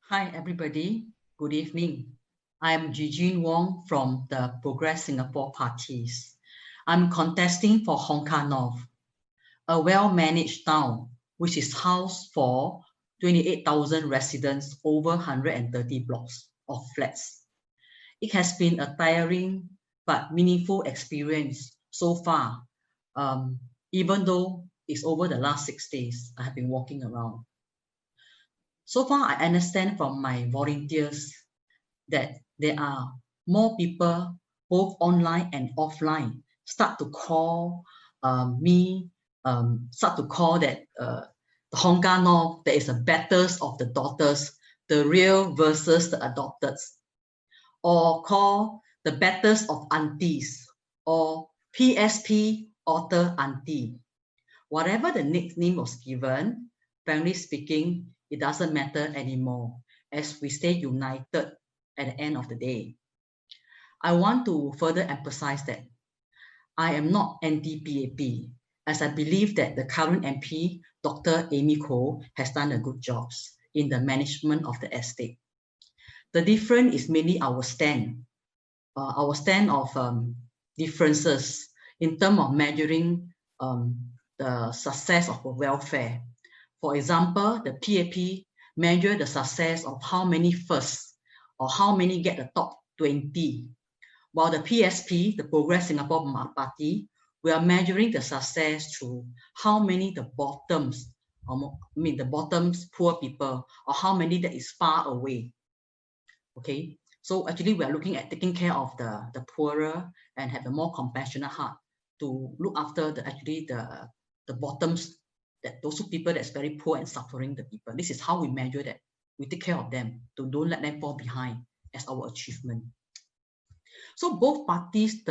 Hi, everybody. Good evening. I'm Gigine Wong from the Progress Singapore parties. I'm contesting for Hong Kong North, a well-managed town which is housed for 28,000 residents over 130 blocks of flats. It has been a tiring but meaningful experience so far, even though it's over the last 6 days I have been walking around. So far, I understand from my volunteers that there are more people, both online and offline, start to call me, start to call that the Hong Kong North, there is a battles of the daughters, the real versus the adopted, or call the battles of aunties, or PSP author auntie. Whatever the nickname was given, frankly speaking, it doesn't matter anymore as we stay united at the end of the day. I want to further emphasize that I am not anti-PAP, as I believe that the current MP, Dr. Amy Koh, has done a good job in the management of the estate. The difference is mainly our stand of differences in terms of measuring the success of welfare. For example, the PAP measure the success of how many first or how many get the top 20, while the PSP, the Progress Singapore Party, we are measuring the success through how many the bottoms, the bottoms poor people, or how many that is far away. Okay, so actually we are looking at taking care of the poorer and have a more compassionate heart to look after the bottoms, that those people that's very poor and suffering the people. This is how we measure that. We take care of them to don't let them fall behind as our achievement. So both parties,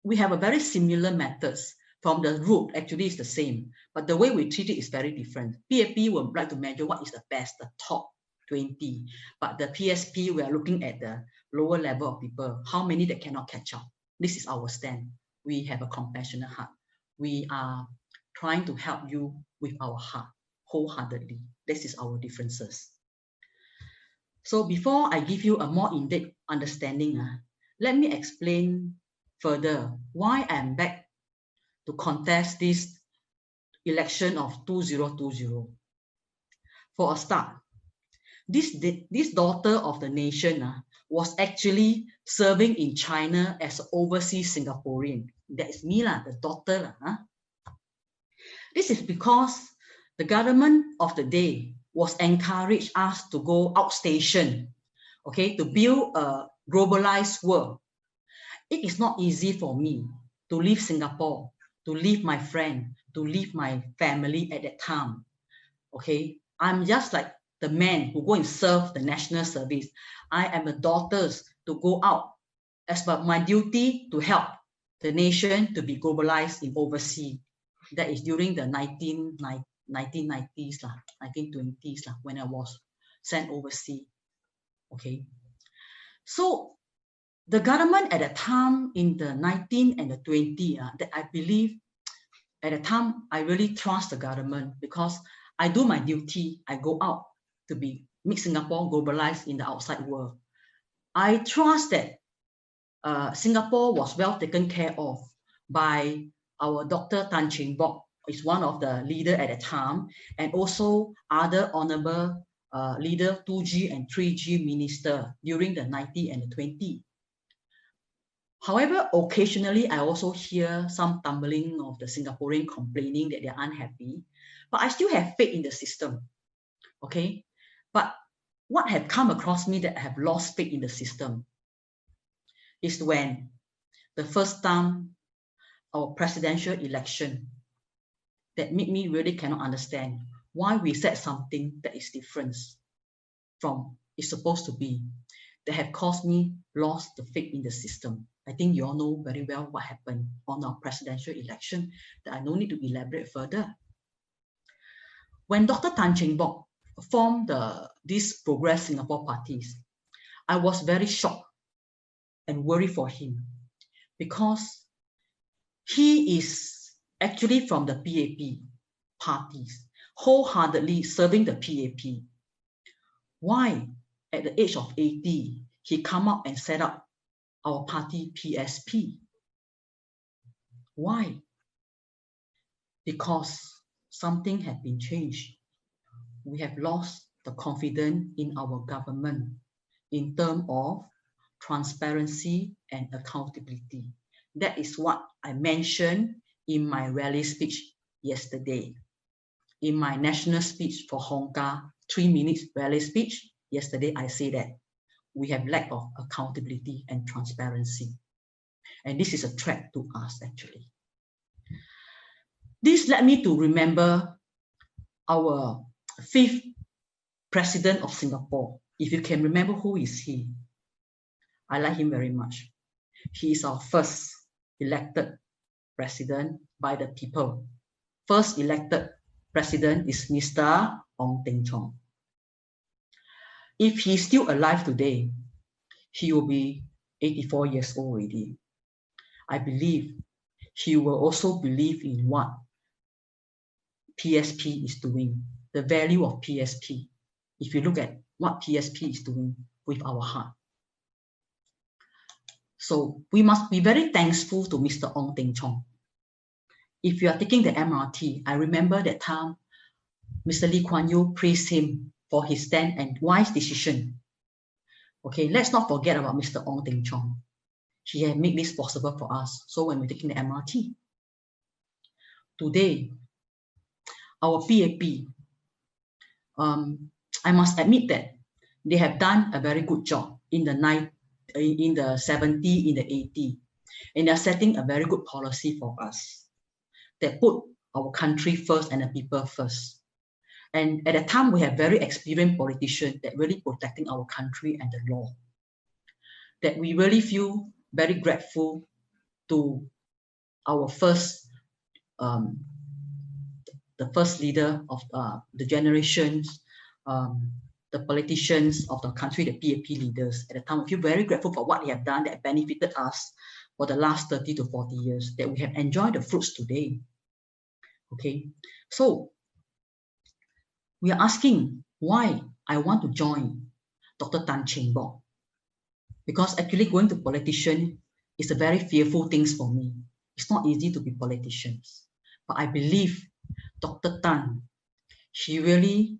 we have a very similar methods. From the root, actually is the same, but the way we treat it is very different. PAP would like to measure what is the best, the top 20, but the PSP, we are looking at the lower level of people, how many that cannot catch up. This is our stand. We have a compassionate heart. We are trying to help you with our heart, wholeheartedly. This is our differences. So before I give you a more in-depth understanding, let me explain further why I'm back to contest this election of 2020. For a start, this daughter of the nation was actually serving in China as an overseas Singaporean. That is me, the daughter. This is because the government of the day was encouraged us to go outstation, okay, to build a globalized world. It is not easy for me to leave Singapore, to leave my friend, to leave my family at that time. Okay, I'm just like the man who go and serve the national service. I am the daughters to go out as per my duty to help the nation to be globalized in overseas. That is during the 1990s, 1920s, when I was sent overseas. Okay, so the government at the time in the 19 and the 20, that I believe at the time I really trust the government because I do my duty. I go out to make Singapore globalized in the outside world. I trust that Singapore was well taken care of by our Dr. Tan Cheng Bock, is one of the leader at the time, and also other honorable leader 2G and 3G minister during the 90 and the 20. However, occasionally I also hear some tumbling of the Singaporean complaining that they're unhappy, but I still have faith in the system. Okay, but what have come across me that I have lost faith in the system is when the first time our presidential election that made me really cannot understand why we said something that is different from it's supposed to be, that have caused me lost the faith in the system. I think you all know very well what happened on our presidential election, that I don't need to elaborate further. When Dr. Tan Cheng Bock formed these Progress Singapore parties, I was very shocked and worried for him because he is actually from the PAP parties, wholeheartedly serving the PAP. Why, at the age of 80, he come up and set up our party PSP? Why? Because something had been changed. We have lost the confidence in our government in terms of transparency and accountability. That is what I mentioned in my rally speech yesterday. In my national speech for Hong Kong, 3 minutes rally speech, yesterday I say that we have lack of accountability and transparency. And this is a threat to us actually. This led me to remember our 5th President of Singapore. If you can remember, who is he? I like him very much. He is our first elected president by the people. First elected president is Mr. Ong Teng Cheong. If he's still alive today, he will be 84 years old already. I believe he will also believe in what PSP is doing, the value of PSP. If you look at what PSP is doing with our heart. So we must be very thankful to Mr. Ong Teng Cheong. If you are taking the MRT, I remember that time Mr. Lee Kuan Yew praised him for his stand and wise decision. Okay, let's not forget about Mr. Ong Teng Cheong. He had made this possible for us. So when we're taking the MRT, today, our PAP, I must admit that they have done a very good job in the 70, in the 80, and they're setting a very good policy for us that put our country first and the people first. And at that time, we have very experienced politicians that really protecting our country and the law. That we really feel very grateful to our first, the first leader of the generations, the politicians of the country, the PAP leaders. At the time, we feel very grateful for what they have done that benefited us for the last 30 to 40 years, that we have enjoyed the fruits today. Okay, so we are asking why I want to join Dr. Tan Cheng Bock. Because actually going to politician is a very fearful thing for me. It's not easy to be politicians. But I believe Dr. Tan, she really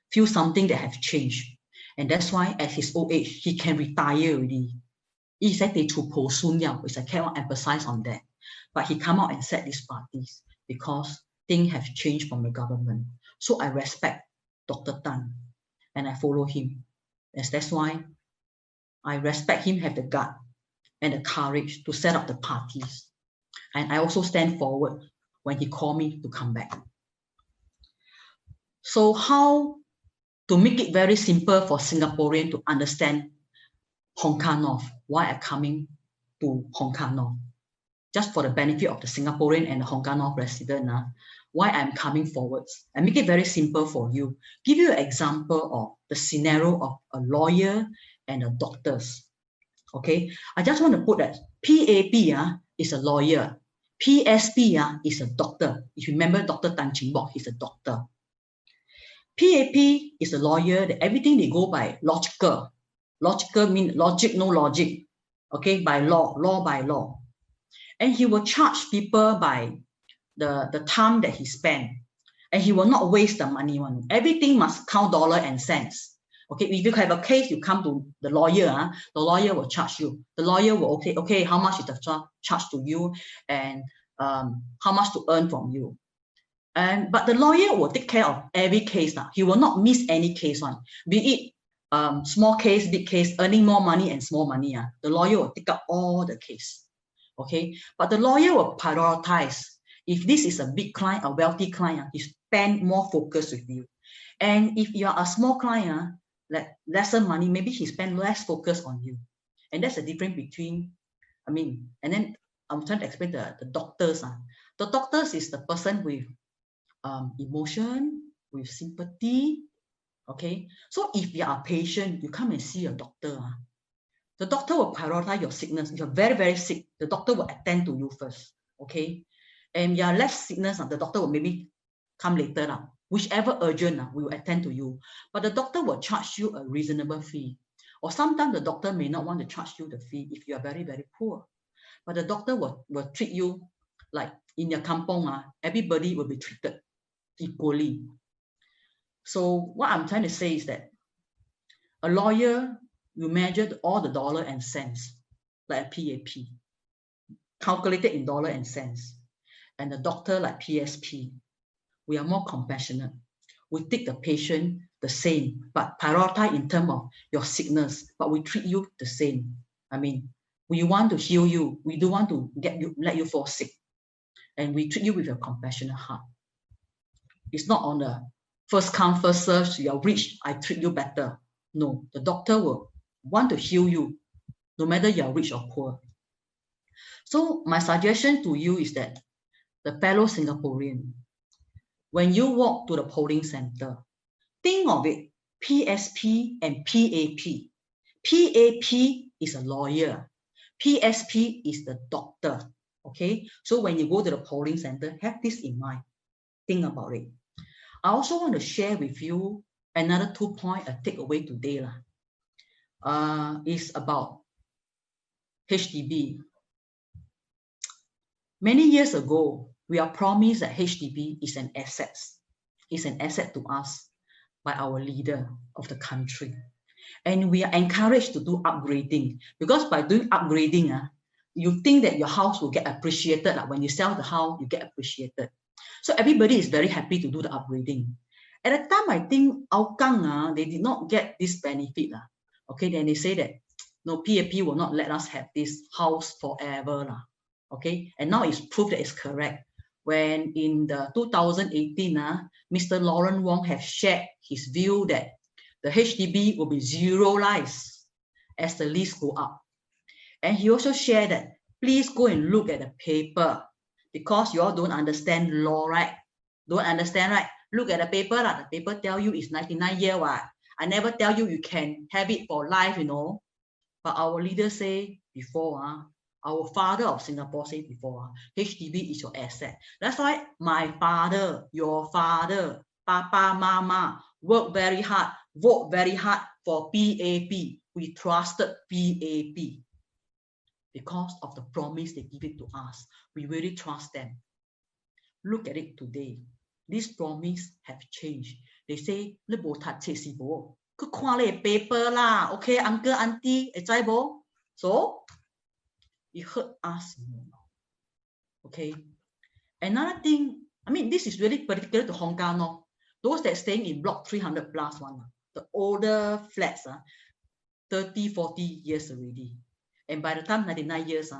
feel something that have changed. And that's why at his old age, he can retire already. He said they to which I cannot emphasize on that. But he come out and set these parties because things have changed from the government. So I respect Dr. Tan and I follow him. And that's why I respect him have the gut and the courage to set up the parties. And I also stand forward when he called me to come back. So how to make it very simple for Singaporean to understand Hong Kong North, why I'm coming to Hong Kong North. Just for the benefit of the Singaporean and the Hong Kong North resident, why I'm coming forwards. And make it very simple for you. Give you an example of the scenario of a lawyer and a doctors. Okay, I just want to put that PAP is a lawyer. PSP is a doctor. If you remember Dr. Tan Cheng Bock, he's a doctor. PAP is a lawyer that everything they go by logical. Logical means logic, no logic. Okay, by law, law by law. And he will charge people by the time that he spent. And he will not waste the money. Everything must count dollar and cents. Okay, if you have a case, you come to the lawyer will charge you. The lawyer will, okay, how much is the charge to you and how much to earn from you. But the lawyer will take care of every case. He will not miss any case one. Be it small case, big case, earning more money and small money. The lawyer will take up all the case. Okay, but the lawyer will prioritize. If this is a big client, a wealthy client, he spend more focus with you. And if you are a small client, like lesser money, maybe he spend less focus on you. And that's the difference between, and then I'm trying to explain the doctors. The doctors is the person with emotion, with sympathy. Okay, so if you are a patient, you come and see a doctor. The doctor will prioritize your sickness. If you're very, very sick, the doctor will attend to you first. Okay, and you are less sickness, the doctor will maybe come later. whichever urgent, we will attend to you. But the doctor will charge you a reasonable fee. Or sometimes the doctor may not want to charge you the fee if you are very, very poor. But the doctor will treat you like in your kampong, everybody will be treated equally. So what I'm trying to say is that a lawyer, you measure all the dollar and cents, like a PAP, calculated in dollar and cents. And the doctor, like PSP, we are more compassionate. We take the patient the same, but prioritize in terms of your sickness, but we treat you the same. I mean, we want to heal you. We don't want to let you fall sick. And we treat you with a compassionate heart. It's not on the first come, first serve. You are rich, I treat you better. No, the doctor will want to heal you, no matter you are rich or poor. So my suggestion to you is that the fellow Singaporean, when you walk to the polling center, think of it, PSP and PAP. PAP is a lawyer. PSP is the doctor. Okay, so when you go to the polling center, have this in mind. Think about it. I also want to share with you another 2 points I take away today. Is about HDB. Many years ago, we are promised that HDB is an asset. It's an asset to us by our leader of the country. And we are encouraged to do upgrading, because by doing upgrading, you think that your house will get appreciated. Like when you sell the house, you get appreciated. So everybody is very happy to do the upgrading. At the time, I think Kang, they did not get this benefit. Okay, then they say that no, PAP will not let us have this house forever. Okay, and now it's proved that it's correct. When in the 2018, Mr. Lawrence Wong has shared his view that the HDB will be zeroized as the lease go up. And he also shared that please go and look at the paper, because you all don't understand law, right? Don't understand, right? Look at the paper. The paper tell you it's 99 years. I never tell you you can have it for life, But our leaders say before, our father of Singapore said before, HDB is your asset. That's why my father, your father, Papa, Mama, work very hard, vote very hard for PAP. We trusted PAP because of the promise they give it to us. We really trust them. Look at it today. This promise have changed. They say, "Le bo tat che si bo, ku kwan le paper lah, okay, uncle, auntie, ejai bo." So it hurt us more. Okay. Another thing, I mean, this is really particular to Hong Kong. No? Those that staying in block 300 plus one, the older flats, 30, 40 years already. And by the time 99 years,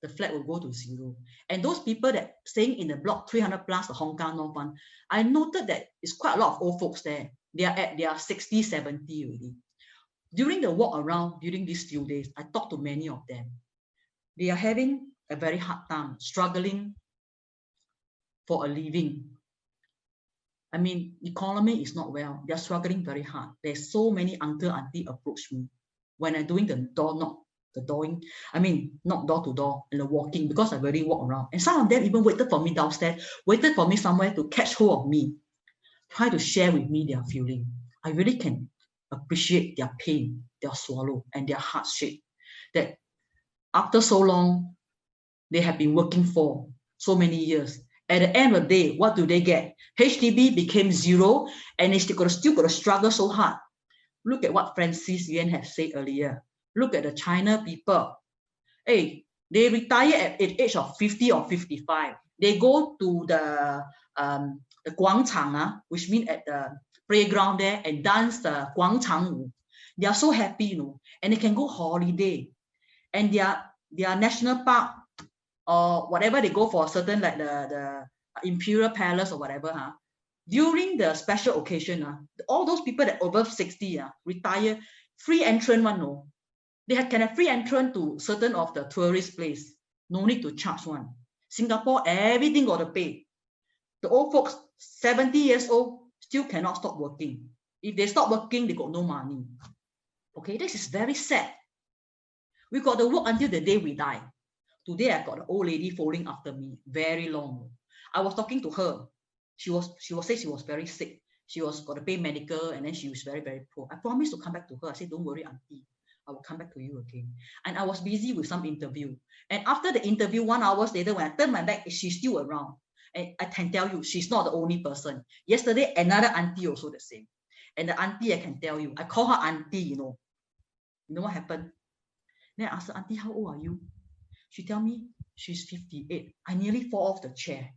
the flat will go to zero. And those people that staying in the block 300 plus, the Hong Kong North one, I noted that it's quite a lot of old folks there. They are at their 60, 70 already. During the walk around, during these few days, I talked to many of them. They are having a very hard time, struggling for a living. I mean, economy is not well. They're struggling very hard. There's so many uncle, auntie approach me when I'm doing the door knock, not door to door and the walking, because I already walk around. And some of them even waited for me downstairs, waited for me somewhere to catch hold of me, try to share with me their feeling. I really can appreciate their pain, their swallow, and their hardship. That after so long, they have been working for so many years. At the end of the day, what do they get? HDB became zero, and they still got to struggle so hard. Look at what Francis Yuan has said earlier. Look at the China people. Hey, they retire at the age of 50 or 55. They go to the guangchang, which means at the playground there, and dance the guangchang wu. They are so happy, and they can go holiday. And their national park or whatever, they go for a certain, like the Imperial Palace or whatever, during the special occasion, all those people that over 60 retire, free entrance one, no. They can have free entrance to certain of the tourist place. No need to charge one. Singapore, everything got to pay. The old folks, 70 years old, still cannot stop working. If they stop working, they got no money. Okay, this is very sad. We got to work until the day we die. Today, I got an old lady following after me, very long. I was talking to her. She said she was very sick. She was got to pay medical, and then she was very, very poor. I promised to come back to her. I said, don't worry, auntie. I will come back to you again. And I was busy with some interview. And after the interview, 1 hour later, when I turned my back, she's still around. And I can tell you, she's not the only person. Yesterday, another auntie also the same. And the auntie, I can tell you, I call her auntie, you know. You know what happened? Then I asked her, auntie, how old are you? She tell me she's 58. I nearly fall off the chair.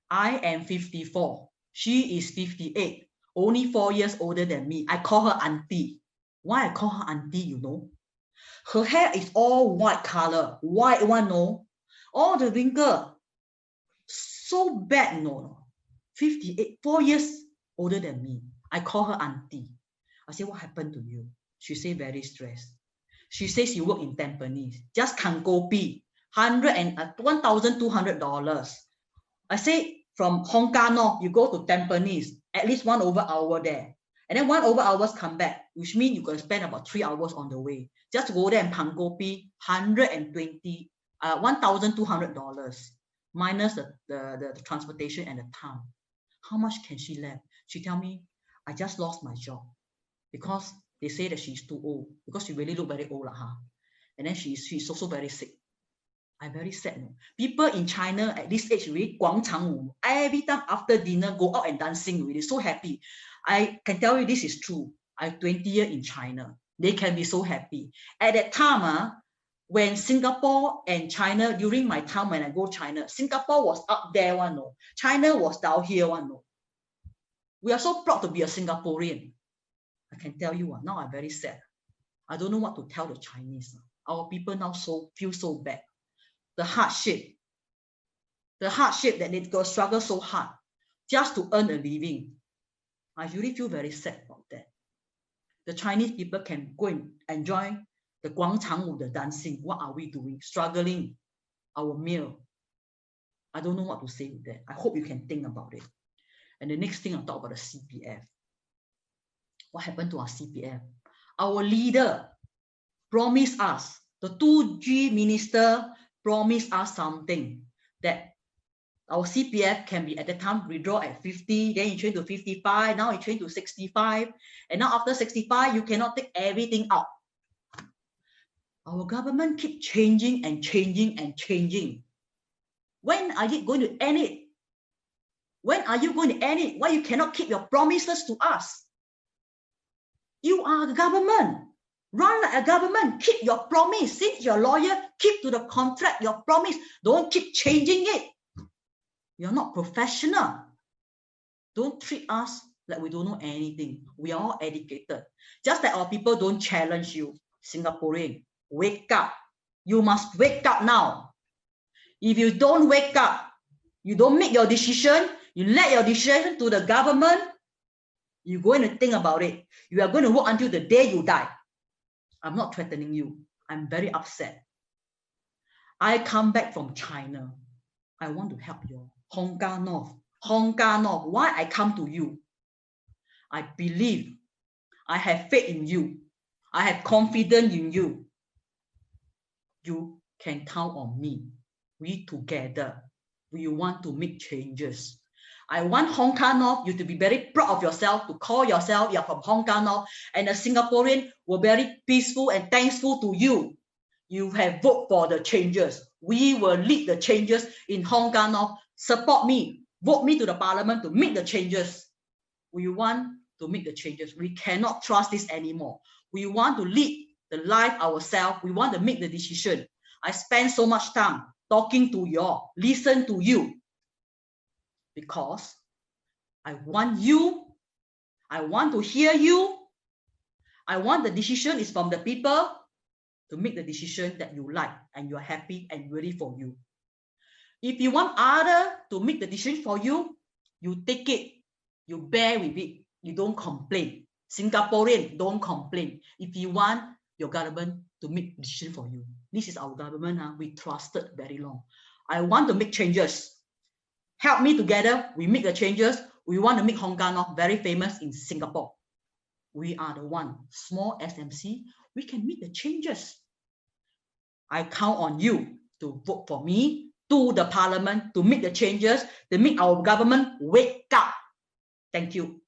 I am 54. She is 58. Only 4 years older than me. I call her auntie. Why I call her auntie, you know? Her hair is all white color. White one, no? All the wrinkle. So bad, no? 58, 4 years older than me. I call her auntie. I say, what happened to you? She say very stressed. She says she work in Tampines. Just can kopi. $1,200. I say from Hong Kong, no, you go to Tampines, at least 1 over hour there. And then 1 over hours come back, which means you're going to spend about 3 hours on the way. Just go there and pan kopi, $1,200 minus the transportation and the time. How much can she left? She tell me, I just lost my job because they say that she's too old, because she really look very old, and then she's also very sick. I'm very sad. No? People in China at this age, really, 广场舞, every time after dinner, go out and dancing, really so happy. I can tell you this is true. I'm 20 years in China. They can be so happy. At that time, when Singapore and China, during my time when I go China, Singapore was up there one, no. China was down here one, no. We are so proud to be a Singaporean. I can tell you, now I'm very sad. I don't know what to tell the Chinese. Our people now feel so bad. The hardship that they go struggle so hard just to earn a living. I really feel very sad about that. The Chinese people can go and enjoy the 广场舞, the dancing. What are we doing? Struggling our meal. I don't know what to say with that. I hope you can think about it. And the next thing I'll talk about the CPF. What happened to our CPF? Our leader promised us, the 2G minister promised us something, that our CPF can be at the time withdraw at 50, then it changed to 55, now it changed to 65, and now after 65, you cannot take everything out. Our government keep changing and changing and changing. When are you going to end it? When are you going to end it? Why you cannot keep your promises to us? You are the government. Run like a government. Keep your promise. Since you're a lawyer, keep to the contract, your promise. Don't keep changing it. You're not professional. Don't treat us like we don't know anything. We are all educated. Just that our people don't challenge you. Singaporean, wake up. You must wake up now. If you don't wake up, you don't make your decision, you let your decision to the government, you're going to think about it. You are going to work until the day you die. I'm not threatening you. I'm very upset. I come back from China. I want to help you. Hong Kong North. Hong Kong North. Why I come to you? I believe. I have faith in you. I have confidence in you. You can count on me. We together, we want to make changes. I want Hong Kong North, you to be very proud of yourself, to call yourself you're from Hong Kong North, and the Singaporean were very peaceful and thankful to you. You have voted for the changes. We will lead the changes in Hong Kong North. Support me. Vote me to the parliament to make the changes. We want to make the changes. We cannot trust this anymore. We want to lead the life ourselves. We want to make the decision. I spend so much time talking to you all, listen to you, because I want you, I want to hear you, I want the decision is from the people to make the decision that you like and you're happy and ready for you. If you want other to make the decision for you, you take it, you bear with it, you don't complain. Singaporean, don't complain. If you want your government to make a decision for you. This is our government, we trusted very long. I want to make changes. Help me together, we make the changes. We want to make Hong Kong North very famous in Singapore. We are the one, small SMC, we can make the changes. I count on you to vote for me to the parliament to make the changes, to make our government wake up. Thank you.